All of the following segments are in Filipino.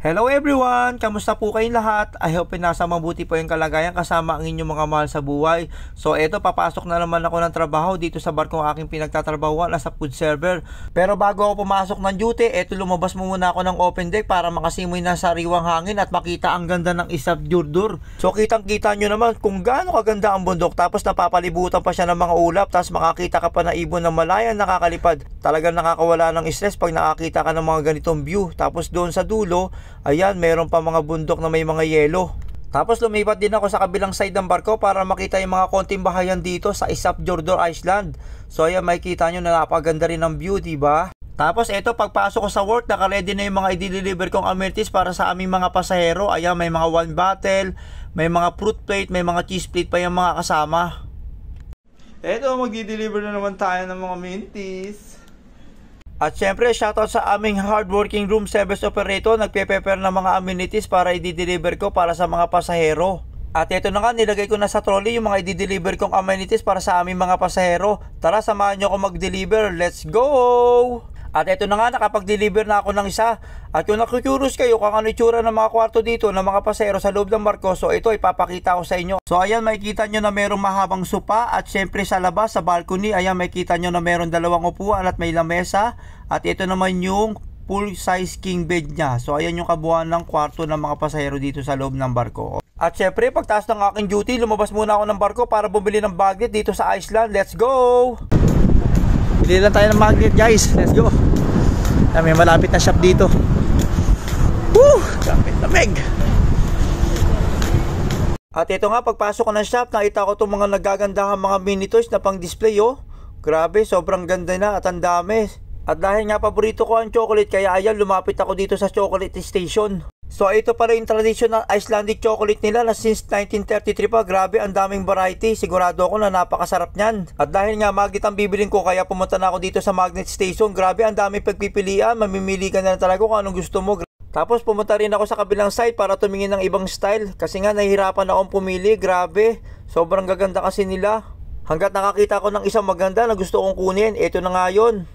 Hello everyone! Kamusta po kayong lahat? I hope nasa mabuti po yung kalagayan kasama ang inyong mga mahal sa buhay. So eto, papasok na naman ako ng trabaho dito sa barkong aking pinagtatrabahuan as a food server. Pero bago ako pumasok ng duty, eto lumabas muna ako ng open deck para makasimoy na sariwang hangin at makita ang ganda ng Isab Jordur. So kitang kita nyo naman kung gaano kaganda ang bundok, tapos napapalibutan pa siya ng mga ulap, tapos makakita ka pa na ibon na malayan nakakalipad. Talagang nakakawala ng stress pag nakakita ka ng mga ganitong view. Tapos doon sa dulo, ayan, meron pa mga bundok na may mga yelo. Tapos lumipat din ako sa kabilang side ng barko para makita yung mga konting bahayan dito sa Isab Jordur Island. So ayan, makikita nyo na napaganda rin ang view, diba? Tapos eto, pagpasok ko sa work, naka-ready na yung mga i-deliver kong amenities para sa aming mga pasahero. Ayan, may mga wine bottle, may mga fruit plate, may mga cheese plate pa yung mga kasama. Eto, mag-deliver na naman tayo ng mga amenities. At syempre, shoutout sa aming hardworking room service operator, nagpe-prepare ng mga amenities para i-deliver ko para sa mga pasahero. At ito na nga, nilagay ko na sa trolley yung mga i-deliver kong amenities para sa aming mga pasahero. Tara, samahan nyo ako mag-deliver. Let's go! At ito na nga, nakapag-deliver na ako ng isa. At kung nakukurus kayo kung ano itsura ng mga kwarto dito ng mga pasahero sa loob ng barko, so ito ipapakita ko sa inyo. So ayan, makikita nyo na merong mahabang sopa, at syempre sa labas, sa balcony, ayan makikita nyo na meron dalawang upuan at may lamesa. At ito naman yung full size king bed nya. So ayan yung kabuuan ng kwarto ng mga pasahero dito sa loob ng barko. At syempre, pagtaas ng aking duty, lumabas muna ako ng barko para bumili ng magnet dito sa Iceland. Let's go! Bili lang tayo ng magnet, guys. Let's go. May malapit na shop dito. Woo! Lamig. At ito nga, pagpasok ko ng shop, nakita ko itong mga nagagandahang mga mini toys na pang display, oh. Grabe, sobrang ganda na at ang dami. At dahil nga paborito ko ang chocolate, kaya ayan, lumapit ako dito sa chocolate station. So ito pala yung traditional Icelandic chocolate nila na since 1933 pa. Grabe, ang daming variety. Sigurado ako na napakasarap niyan. At dahil nga magnet ang bibilin ko, kaya pumunta na ako dito sa magnet station. Grabe, ang daming pagpipilian. Mamimili ka na talaga kung anong gusto mo. Tapos pumunta rin ako sa kabilang side para tumingin ng ibang style. Kasi nga nahihirapan akong pumili. Grabe, sobrang gaganda kasi nila. Hanggat nakakita ko ng isang maganda na gusto kong kunin, ito na nga yun.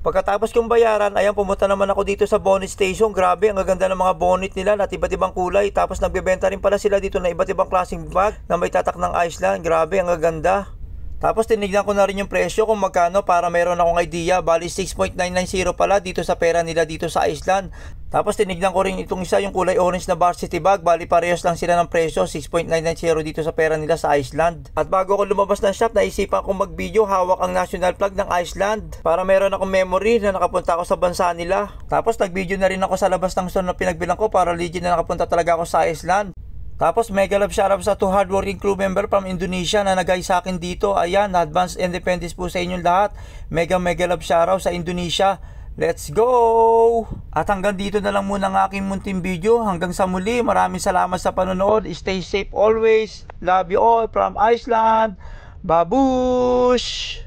Pagkatapos kong bayaran, ayan, pumunta naman ako dito sa bonnet station. Grabe, ang gaganda ng mga bonnet nila na iba't ibang kulay. Tapos nagbebenta rin pala sila dito na iba't ibang klaseng bag na may tatak ng Iceland. Grabe, ang gaganda. Tapos tinignan ko na rin yung presyo kung magkano para meron akong idea. Bali 6.990 pala dito sa pera nila dito sa Iceland. Tapos tinignan ko rin itong isa, yung kulay orange na varsity bag. Bali parehas lang sila ng presyo, 6.990 dito sa pera nila sa Iceland. At bago ko lumabas ng shop, naisipan kong mag-video hawak ang national flag ng Iceland para meron akong memory na nakapunta ako sa bansa nila. Tapos nag-video na rin ako sa labas ng store na pinagbilang ko para legit na nakapunta talaga ako sa Iceland. Tapos mega love shoutout sa 2 hardworking crew member from Indonesia na nagay sa akin dito. Ayan, advance independence po sa inyong lahat. Mega love shoutout sa Indonesia. Let's go! At hanggang dito na lang muna ang aking munting video. Hanggang sa muli, maraming salamat sa panonood. Stay safe always. Love you all from Iceland. Babush!